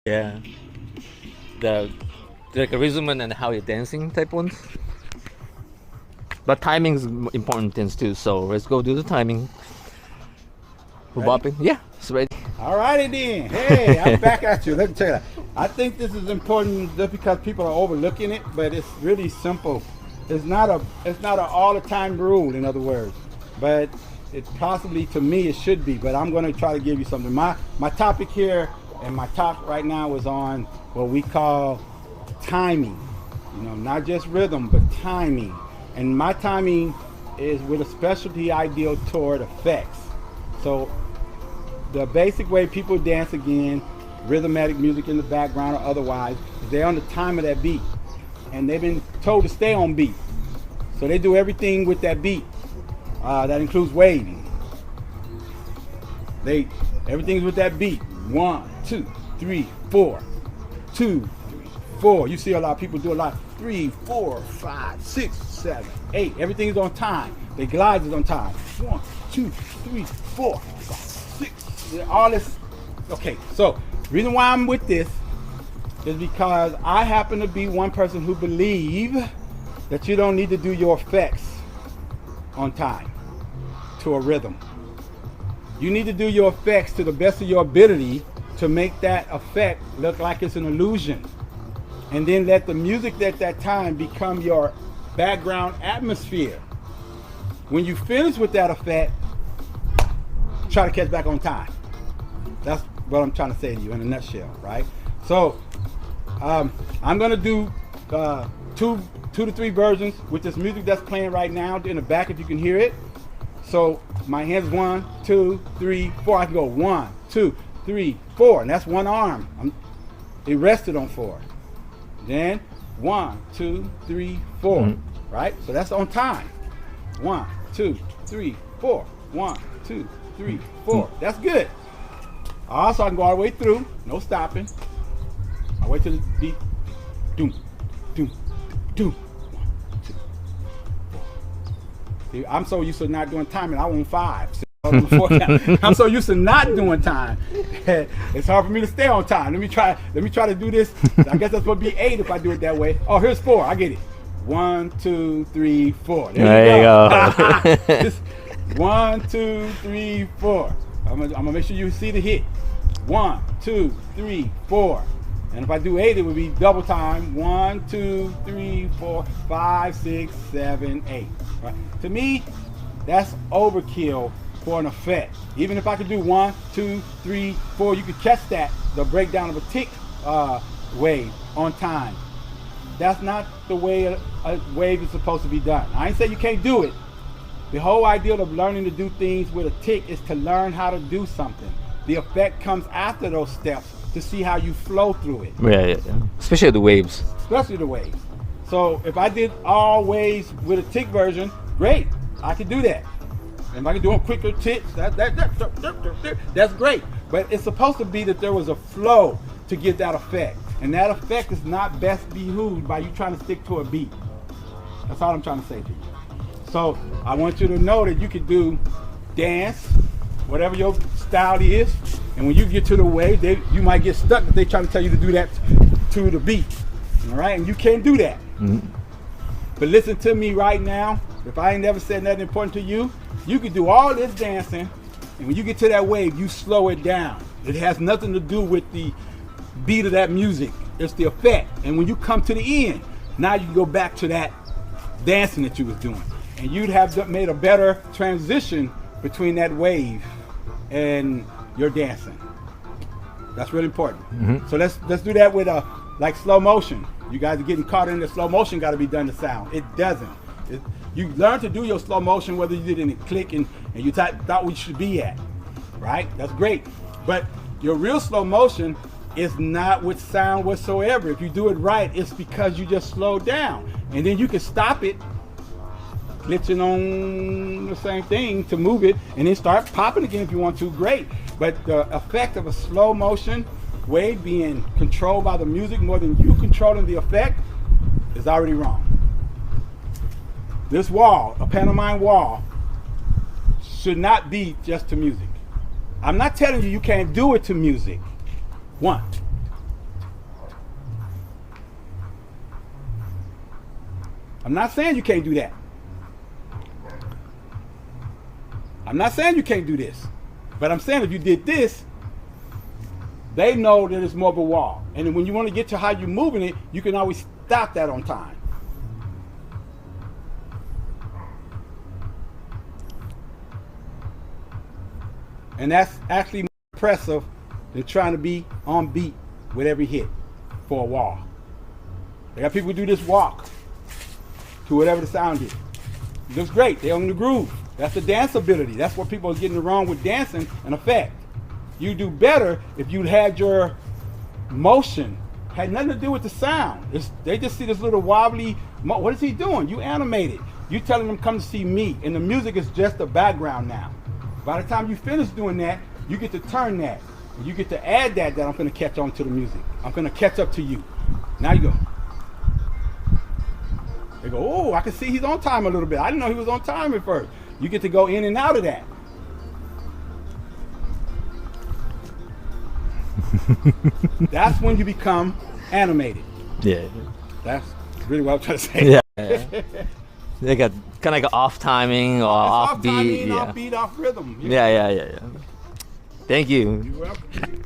Yeah. The like a rhythm and how you're dancing type ones. But timing is important things too. So let's go do the timing. For bopping. Yeah, it's ready. All righty then. Hey, I'm back at you. Let me tell you that. I think this is important just because people are overlooking it, but it's really simple. It's not a all the time rule, in other words. But it possibly, to me, it should be. But I'm going to try to give you something. My topic here and my talk right now is on what we call timing. You know, not just rhythm, but timing. And my timing is with a specialty ideal toward effects. So the basic way people dance, again, rhythmatic music in the background or otherwise, is they're on the time of that beat. And they've been told to stay on beat. So they do everything with that beat. That includes waving. Everything's with that beat. 1, 2, 3, 4. 2, 3, 4. You see a lot of people do a lot. 3, 4, 5, 6, 7, 8. Everything's on time. They glides is on time. 1, 2, 3, 4, 5, 6. All this. Okay, so the reason why I'm with this is because I happen to be one person who believe that you don't need to do your effects on time to a rhythm. You need to do your effects to the best of your ability to make that effect look like it's an illusion. And then let the music at that time become your background atmosphere. When you finish with that effect, try to catch back on time. That's what I'm trying to say to you in a nutshell, right? So I'm gonna do two to three versions with this music that's playing right now in the back, if you can hear it. So my hands 1, 2, 3, 4. I can go 1, 2, 3, 4, and that's one arm. It rested on 4. Then 1, 2, 3, 4. Right? So that's on time. 1, 2, 3, 4. 1, 2, 3, 4. That's good. Also, I can go all the way through, no stopping. I wait till the beat. Doom, doom, doom. 1, 2, 4. See, I'm so used to not doing timing. I want 5. I'm so used to not doing time. It's hard for me to stay on time. Let me try to do this. I guess that's going to be 8 if I do it that way. Oh, here's 4. I get it. 1, 2, 3, 4. There you go. Just 1, 2, 3, 4. I'm gonna make sure you see the hit. 1, 2, 3, 4. And if I do 8, it would be double time. 1, 2, 3, 4, 5, 6, 7, 8. Right? To me, that's overkill for an effect. Even if I could do 1, 2, 3, 4, you could catch that, the breakdown of a tick wave on time. That's not the way a wave is supposed to be done. I ain't say you can't do it. The whole idea of learning to do things with a tick is to learn how to do something. The effect comes after those steps to see how you flow through it. Yeah. Especially the waves. Especially the waves. So if I did all waves with a tick version, great. I could do that. And if I can do them quicker ticks, that's great. But it's supposed to be that there was a flow to get that effect. And that effect is not best behooved by you trying to stick to a beat. That's all I'm trying to say to you. So I want you to know that you can do dance, whatever your style is, and when you get to the wave, you might get stuck if they try to tell you to do that to the beat. All right, and you can't do that. But listen to me right now. If I ain't never said nothing important to you, you can do all this dancing, and when you get to that wave, you slow it down. It has nothing to do with the beat of that music. It's the effect. And when you come to the end, now you can go back to that dancing that you was doing. And you'd have made a better transition between that wave and your dancing. That's really important. So let's do that with like slow motion. You guys are getting caught in the slow motion got to be done to sound. It doesn't. You learn to do your slow motion whether you did it in a click and you thought we should be at. Right? That's great. But your real slow motion is not with sound whatsoever. If you do it right, it's because you just slowed down. And then you can stop it, glitching on the same thing to move it, and then start popping again if you want to, great. But the effect of a slow motion wave being controlled by the music more than you controlling the effect is already wrong. This wall, a pantomime wall, should not be just to music. I'm not telling you you can't do it to music. 1, I'm not saying you can't do that. I'm not saying you can't do this. But I'm saying if you did this, they know that it's more of a wall. And then when you want to get to how you're moving it, you can always stop that on time. And that's actually more impressive than trying to be on beat with every hit for a wall. They got people who do this walk to whatever the sound is. It looks great. They're on the groove. That's the dance ability. That's what people are getting wrong with dancing and effect. You do better if you had your motion had nothing to do with the sound. They just see this little wobbly. What is he doing? You animated. You telling them come to see me, and the music is just the background now. By the time you finish doing that, you get to turn that. You get to add that I'm going to catch on to the music. I'm going to catch up to you. Now you go. They go, oh, I can see he's on time a little bit. I didn't know he was on time at first. You get to go in and out of that. That's when you become animated. Yeah. That's really what I'm trying to say. Yeah. They got kind of like off timing or off beat. Off beat, off rhythm. Yeah. Thank you. You're welcome.